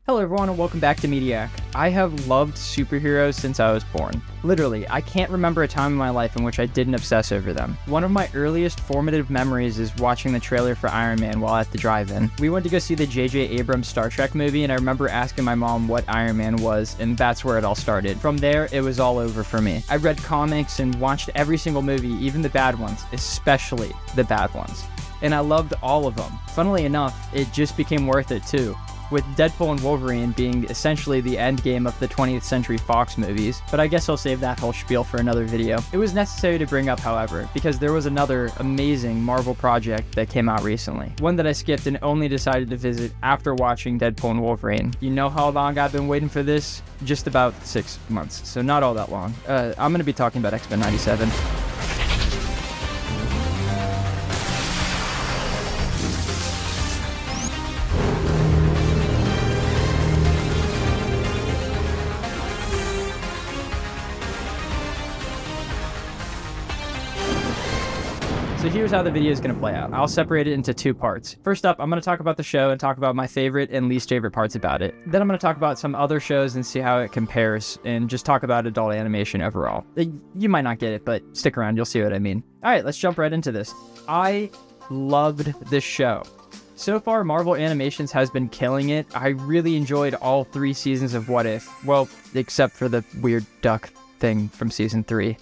Hello everyone and welcome back to Mediak. I have loved superheroes since I was born. Literally, I can't remember a time in my life in which I didn't obsess over them. One of my earliest formative memories is watching the trailer for Iron Man while at the drive-in. We went to go see the J.J. Abrams Star Trek movie, and I remember asking my mom what Iron Man was, and that's where it all started. From there, it was all over for me. I read comics and watched every single movie, even the bad ones, especially the bad ones. And I loved all of them. Funnily enough, it just became worth it too, with Deadpool and Wolverine being essentially the end game of the 20th Century Fox movies, but I guess I'll save that whole spiel for another video. It was necessary to bring up, however, because there was another amazing Marvel project that came out recently, one that I skipped and only decided to visit after watching Deadpool and Wolverine. You know how long I've been waiting for this? Just about 6 months, so not all that long. I'm going to be talking about XMen 97. So here's how the video is going to play out. I'll separate it into two parts. First up, I'm going to talk about the show and talk about my favorite and least favorite parts about it. Then I'm going to talk about some other shows and see how it compares and just talk about adult animation overall. You might not get it, but stick around, you'll see what I mean. All right, let's jump right into this. I loved this show. So far, Marvel Animations has been killing it. I really enjoyed all 3 seasons of What If. Well, except for the weird duck thing from season 3.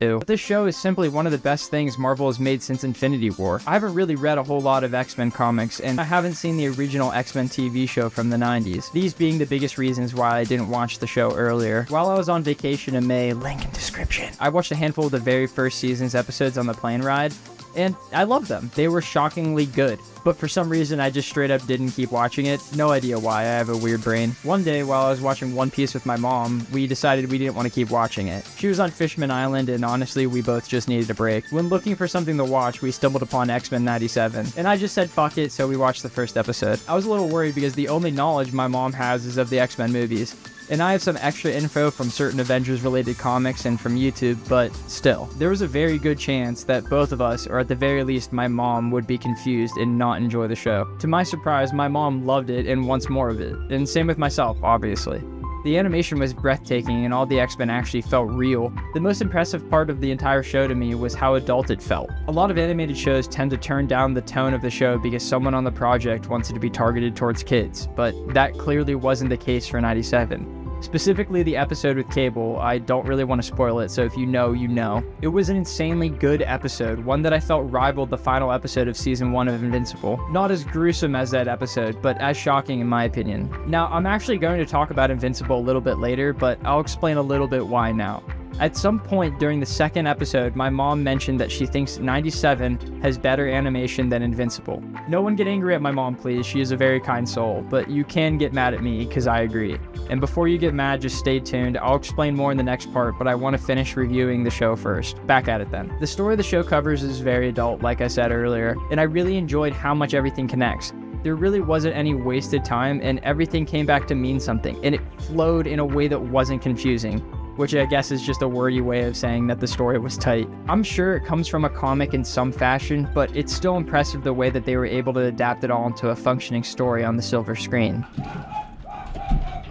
But this show is simply one of the best things Marvel has made since Infinity War. I haven't really read a whole lot of X-Men comics, and I haven't seen the original X-Men TV show from the 90s. These being the biggest reasons why I didn't watch the show earlier. While I was on vacation in May, link in description, I watched a handful of the very first season's episodes on the plane ride, and I loved them. They were shockingly good. But for some reason, I just straight up didn't keep watching it. No idea why, I have a weird brain. One day, while I was watching One Piece with my mom, we decided we didn't want to keep watching it. She was on Fishman Island, and honestly, we both just needed a break. When looking for something to watch, we stumbled upon X-Men 97, and I just said fuck it, so we watched the first episode. I was a little worried because the only knowledge my mom has is of the X-Men movies. And I have some extra info from certain Avengers-related comics and from YouTube, but still, there was a very good chance that both of us, or at the very least my mom, would be confused and not enjoy the show. To my surprise, my mom loved it and wants more of it, and same with myself, obviously. The animation was breathtaking and all the X-Men actually felt real. The most impressive part of the entire show to me was how adult it felt. A lot of animated shows tend to turn down the tone of the show because someone on the project wants it to be targeted towards kids, but that clearly wasn't the case for 97. Specifically the episode with Cable, I don't really want to spoil it, so if you know, you know. It was an insanely good episode, one that I felt rivaled the final episode of season 1 of Invincible. Not as gruesome as that episode, but as shocking in my opinion. Now, I'm actually going to talk about Invincible a little bit later, but I'll explain a little bit why now. At some point during the second episode, my mom mentioned that she thinks 97 has better animation than Invincible. No one get angry at my mom, please. She is a very kind soul, but you can get mad at me because I agree. And before you get mad, just stay tuned. I'll explain more in the next part, but I want to finish reviewing the show first. Back at it then. The story the show covers is very adult, like I said earlier, and I really enjoyed how much everything connects. There really wasn't any wasted time, and everything came back to mean something, and it flowed in a way that wasn't confusing, which I guess is just a wordy way of saying that the story was tight. I'm sure it comes from a comic in some fashion, but it's still impressive the way that they were able to adapt it all into a functioning story on the silver screen.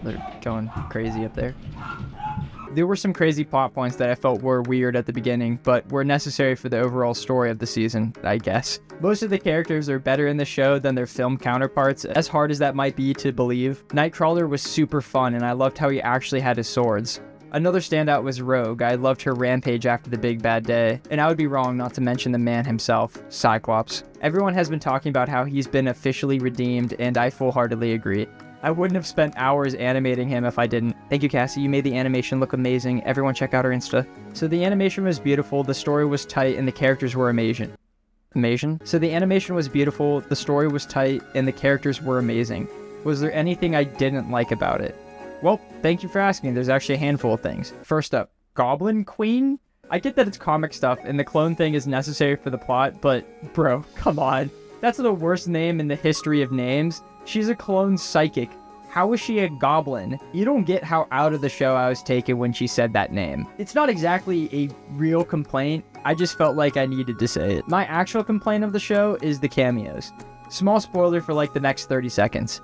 They're going crazy up there. There were some crazy plot points that I felt were weird at the beginning, but were necessary for the overall story of the season, I guess. Most of the characters are better in the show than their film counterparts, as hard as that might be to believe. Nightcrawler was super fun, and I loved how he actually had his swords. Another standout was Rogue. I loved her rampage after the big bad day, and I would be wrong not to mention the man himself, Cyclops. Everyone has been talking about how he's been officially redeemed, and I full-heartedly agree. I wouldn't have spent hours animating him if I didn't. Thank you, Cassie. You made the animation look amazing. Everyone check out her Insta. So the animation was beautiful, the story was tight, and the characters were amazing. So the animation was beautiful, the story was tight, and the characters were amazing. Was there anything I didn't like about it? Well, thank you for asking. There's actually a handful of things. First up, Goblin Queen? I get that it's comic stuff and the clone thing is necessary for the plot, but bro, come on. That's the worst name in the history of names. She's a clone psychic. How is she a goblin? You don't get how out of the show I was taken when she said that name. It's not exactly a real complaint. I just felt like I needed to say it. My actual complaint of the show is the cameos. Small spoiler for like the next 30 seconds.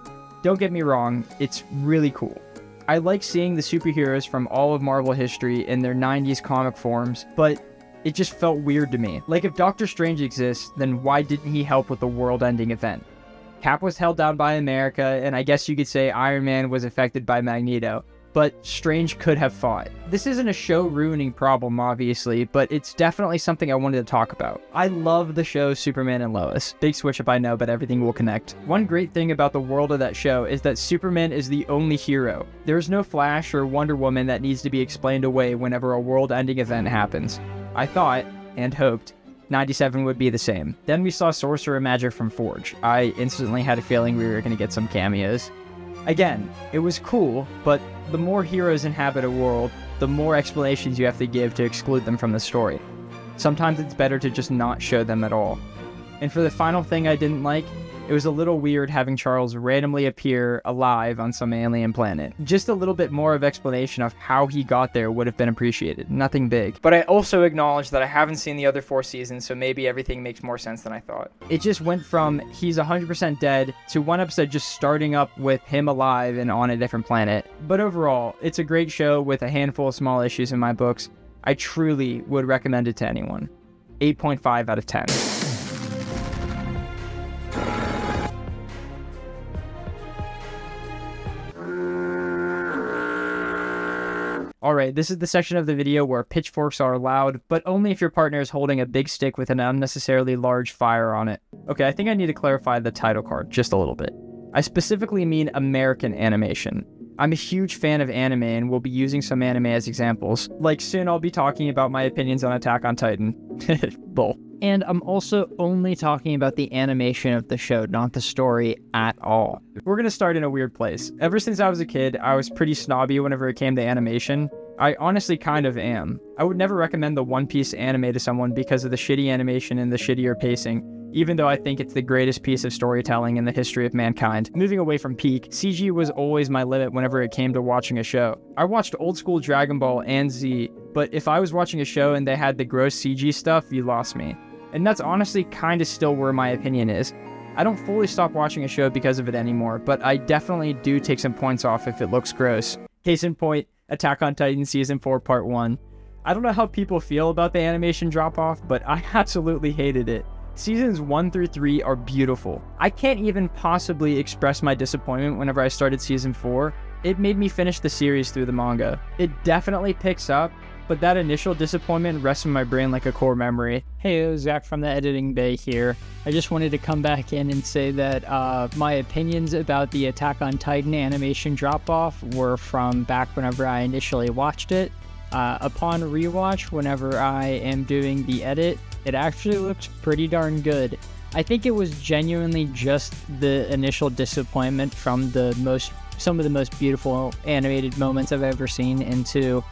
Don't get me wrong, it's really cool. I like seeing the superheroes from all of Marvel history in their 90s comic forms, but it just felt weird to me. Like, if Doctor Strange exists, then why didn't he help with the world-ending event? Cap was held down by America, and I guess you could say Iron Man was affected by Magneto, but Strange could have fought. This isn't a show-ruining problem, obviously, but it's definitely something I wanted to talk about. I love the show Superman and Lois. Big switch up, I know, but everything will connect. One great thing about the world of that show is that Superman is the only hero. There's no Flash or Wonder Woman that needs to be explained away whenever a world-ending event happens. I thought, and hoped, 97 would be the same. Then we saw Sorcerer Magic from Forge. I instantly had a feeling we were going to get some cameos. Again, it was cool, but the more heroes inhabit a world, the more explanations you have to give to exclude them from the story. Sometimes it's better to just not show them at all. And for the final thing I didn't like, it was a little weird having Charles randomly appear alive on some alien planet. Just a little bit more of explanation of how he got there would have been appreciated. Nothing big. But I also acknowledge that I haven't seen the other 4 seasons, so maybe everything makes more sense than I thought. It just went from he's 100% dead to one episode just starting up with him alive and on a different planet. But overall, it's a great show with a handful of small issues in my books. I truly would recommend it to anyone. 8.5 out of 10. Alright, this is the section of the video where pitchforks are allowed, but only if your partner is holding a big stick with an unnecessarily large fire on it. Okay, I think I need to clarify the title card just a little bit. I specifically mean American animation. I'm a huge fan of anime and will be using some anime as examples. Like, soon I'll be talking about my opinions on Attack on Titan. Bull. And I'm also only talking about the animation of the show, not the story at all. We're gonna start in a weird place. Ever since I was a kid, I was pretty snobby whenever it came to animation. I honestly kind of am. I would never recommend the One Piece anime to someone because of the shitty animation and the shittier pacing, even though I think it's the greatest piece of storytelling in the history of mankind. Moving away from peak, CG was always my limit whenever it came to watching a show. I watched old school Dragon Ball and Z, but if I was watching a show and they had the gross CG stuff, you lost me. And that's honestly kind of still where my opinion is. I don't fully stop watching a show because of it anymore, but I definitely do take some points off if it looks gross. Case in point, Attack on Titan Season 4 Part 1. I don't know how people feel about the animation drop-off, but I absolutely hated it. Seasons 1 through 3 are beautiful. I can't even possibly express my disappointment whenever I started Season 4. It made me finish the series through the manga. It definitely picks up, but that initial disappointment rests in my brain like a core memory. Hey, it was Zach from the editing bay here. I just wanted to come back in and say that my opinions about the Attack on Titan animation drop-off were from back whenever I initially watched it. Upon rewatch, whenever I am doing the edit, it actually looks pretty darn good. I think it was genuinely just the initial disappointment from some of the most beautiful animated moments I've ever seen into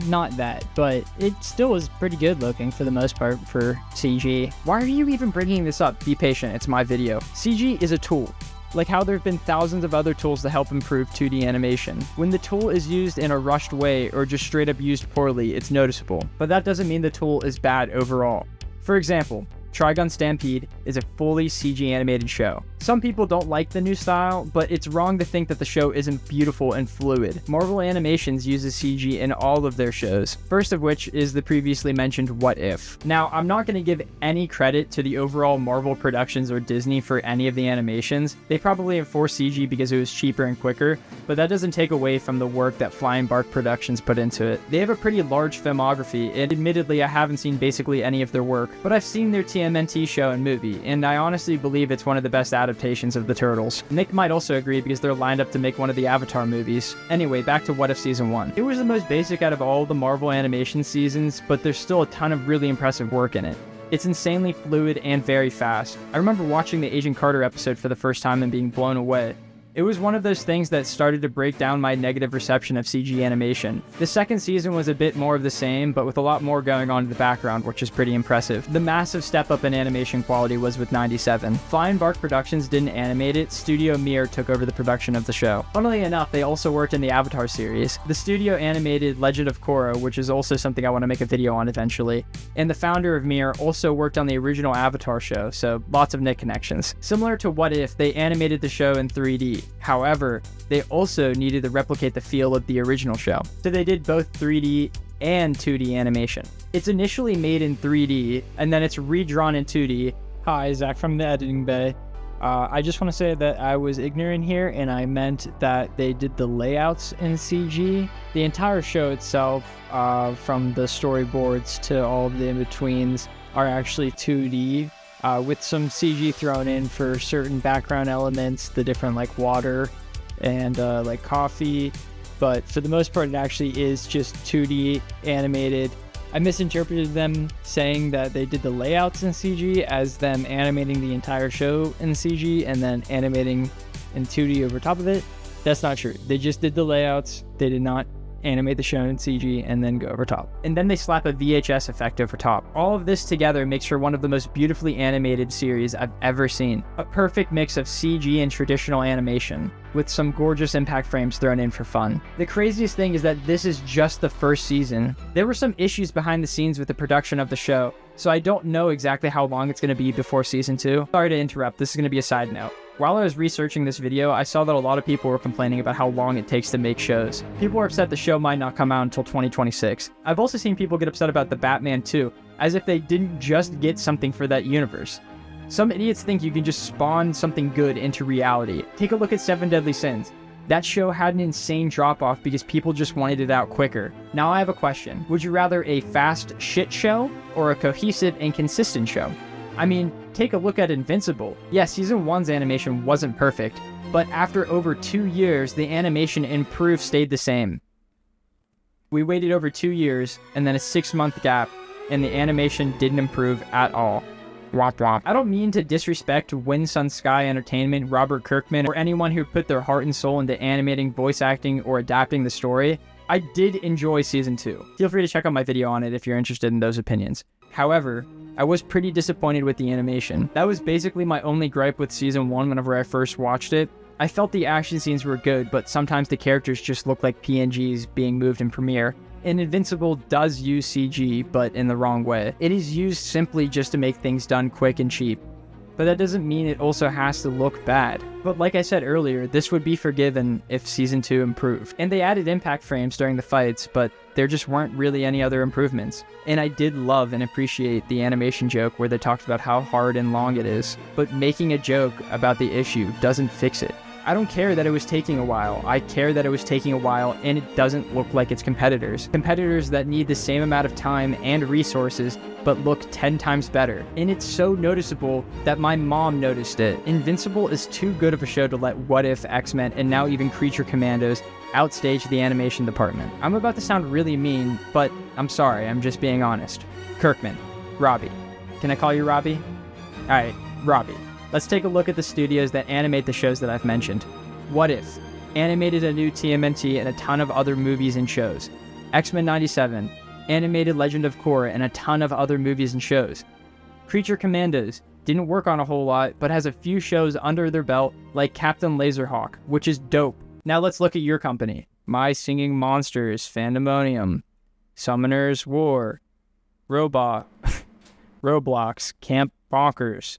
not that, but it still was pretty good looking for the most part for CG. Why are you even bringing this up? Be patient, it's my video. CG is a tool. Like how there have been thousands of other tools to help improve 2D animation. When the tool is used in a rushed way or just straight up used poorly, it's noticeable. But that doesn't mean the tool is bad overall. For example, Trigun Stampede is a fully CG animated show. Some people don't like the new style, but it's wrong to think that the show isn't beautiful and fluid. Marvel Animations uses CG in all of their shows, first of which is the previously mentioned What If. Now, I'm not going to give any credit to the overall Marvel Productions or Disney for any of the animations. They probably enforced CG because it was cheaper and quicker, but that doesn't take away from the work that Flying Bark Productions put into it. They have a pretty large filmography, and admittedly I haven't seen basically any of their work, but I've seen their TMNT show and movie, and I honestly believe it's one of the best adaptations of the Turtles. Nick might also agree because they're lined up to make one of the Avatar movies. Anyway, back to What If Season 1. It was the most basic out of all the Marvel animation seasons, but there's still a ton of really impressive work in it. It's insanely fluid and very fast. I remember watching the Agent Carter episode for the first time and being blown away. It was one of those things that started to break down my negative reception of CG animation. The second season was a bit more of the same, but with a lot more going on in the background, which is pretty impressive. The massive step up in animation quality was with 97. Flying Bark Productions didn't animate it, Studio Mir took over the production of the show. Funnily enough, they also worked in the Avatar series. The studio animated Legend of Korra, which is also something I want to make a video on eventually. And the founder of Mir also worked on the original Avatar show, so lots of Nick connections. Similar to What If, they animated the show in 3D. However, they also needed to replicate the feel of the original show. So they did both 3D and 2D animation. It's initially made in 3D, and then it's redrawn in 2D. Hi, Zach from the editing bay. I just want to say that I was ignorant here, and I meant that they did the layouts in CG. The entire show itself, from the storyboards to all of the in-betweens, are actually 2D, with some CG thrown in for certain background elements, the different like water and like coffee. But for the most part, it actually is just 2D animated. I misinterpreted them saying that they did the layouts in CG as them animating the entire show in CG and then animating in 2D over top of it. That's not true. They just did the layouts. They did not animate the show in CG and then go over top. And then they slap a VHS effect over top. All of this together makes for one of the most beautifully animated series I've ever seen. A perfect mix of CG and traditional animation, with some gorgeous impact frames thrown in for fun. The craziest thing is that this is just the first season. There were some issues behind the scenes with the production of the show, so I don't know exactly how long it's going to be before season 2. Sorry to interrupt, this is going to be a side note. While I was researching this video, I saw that a lot of people were complaining about how long it takes to make shows. People were upset the show might not come out until 2026. I've also seen people get upset about the Batman 2, as if they didn't just get something for that universe. Some idiots think you can just spawn something good into reality. Take a look at 7 Deadly Sins. That show had an insane drop-off because people just wanted it out quicker. Now I have a question. Would you rather a fast shit show or a cohesive and consistent show? I mean, take a look at Invincible. Yeah, Season 1's animation wasn't perfect, but after over 2 years, the animation improved stayed the same. We waited over 2 years, and then a 6-month gap, and the animation didn't improve at all. Womp womp. I don't mean to disrespect Wind Sun Sky Entertainment, Robert Kirkman, or anyone who put their heart and soul into animating, voice acting, or adapting the story. I did enjoy Season 2. Feel free to check out my video on it if you're interested in those opinions. However, I was pretty disappointed with the animation. That was basically my only gripe with Season 1 whenever I first watched it. I felt the action scenes were good, but sometimes the characters just look like PNGs being moved in Premiere. And Invincible does use CG, but in the wrong way. It is used simply just to make things done quick and cheap. But that doesn't mean it also has to look bad. But like I said earlier, this would be forgiven if Season 2 improved. And they added impact frames during the fights, but there just weren't really any other improvements. And I did love and appreciate the animation joke where they talked about how hard and long it is, but making a joke about the issue doesn't fix it. I don't care that it was taking a while. I care that it was taking a while and it doesn't look like its competitors. Competitors that need the same amount of time and resources, but look 10 times better. And it's so noticeable that my mom noticed it. Invincible is too good of a show to let What If, XMen, and now even Creature Commandos outstage the animation department. I'm about to sound really mean, but I'm sorry, I'm just being honest. Kirkman, Robbie. Can I call you Robbie? Alright, Robbie. Let's take a look at the studios that animate the shows that I've mentioned. What If? Animated a new TMNT and a ton of other movies and shows. XMen 97. Animated Legend of Korra and a ton of other movies and shows. Creature Commandos. Didn't work on a whole lot, but has a few shows under their belt, like Captain Laserhawk, which is dope. Now let's look at your company. My Singing Monsters, Fandemonium, Summoner's War, Roblox, Camp Bonkers,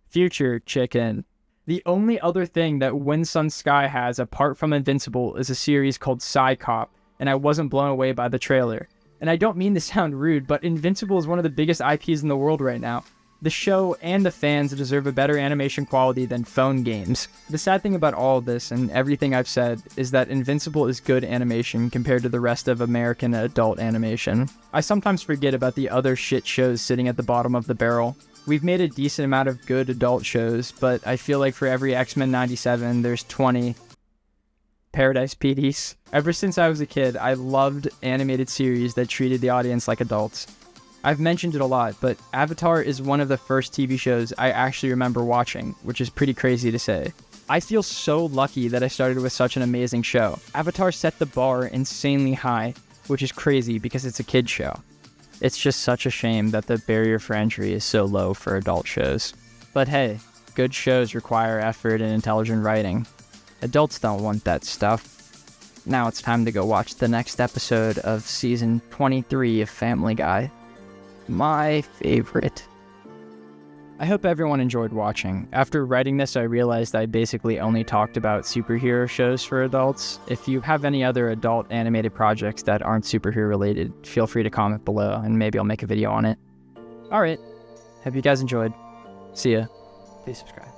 Future Chicken. The only other thing that Wind Sun Sky has apart from Invincible is a series called Cyclops, and I wasn't blown away by the trailer. And I don't mean to sound rude, but Invincible is one of the biggest IPs in the world right now. The show and the fans deserve a better animation quality than phone games. The sad thing about all of this and everything I've said is that Invincible is good animation compared to the rest of American adult animation. I sometimes forget about the other shit shows sitting at the bottom of the barrel. We've made a decent amount of good adult shows, but I feel like for every XMen 97, there's 20 Paradise PDs. Ever since I was a kid, I loved animated series that treated the audience like adults. I've mentioned it a lot, but Avatar is one of the first TV shows I actually remember watching, which is pretty crazy to say. I feel so lucky that I started with such an amazing show. Avatar set the bar insanely high, which is crazy because it's a kid's show. It's just such a shame that the barrier for entry is so low for adult shows. But hey, good shows require effort and intelligent writing. Adults don't want that stuff. Now it's time to go watch the next episode of Season 23 of Family Guy. My favorite. I hope everyone enjoyed watching. After writing this, I realized I basically only talked about superhero shows for adults. If you have any other adult animated projects that aren't superhero related, feel free to comment below and maybe I'll make a video on it. Alright, hope you guys enjoyed. See ya. Please subscribe.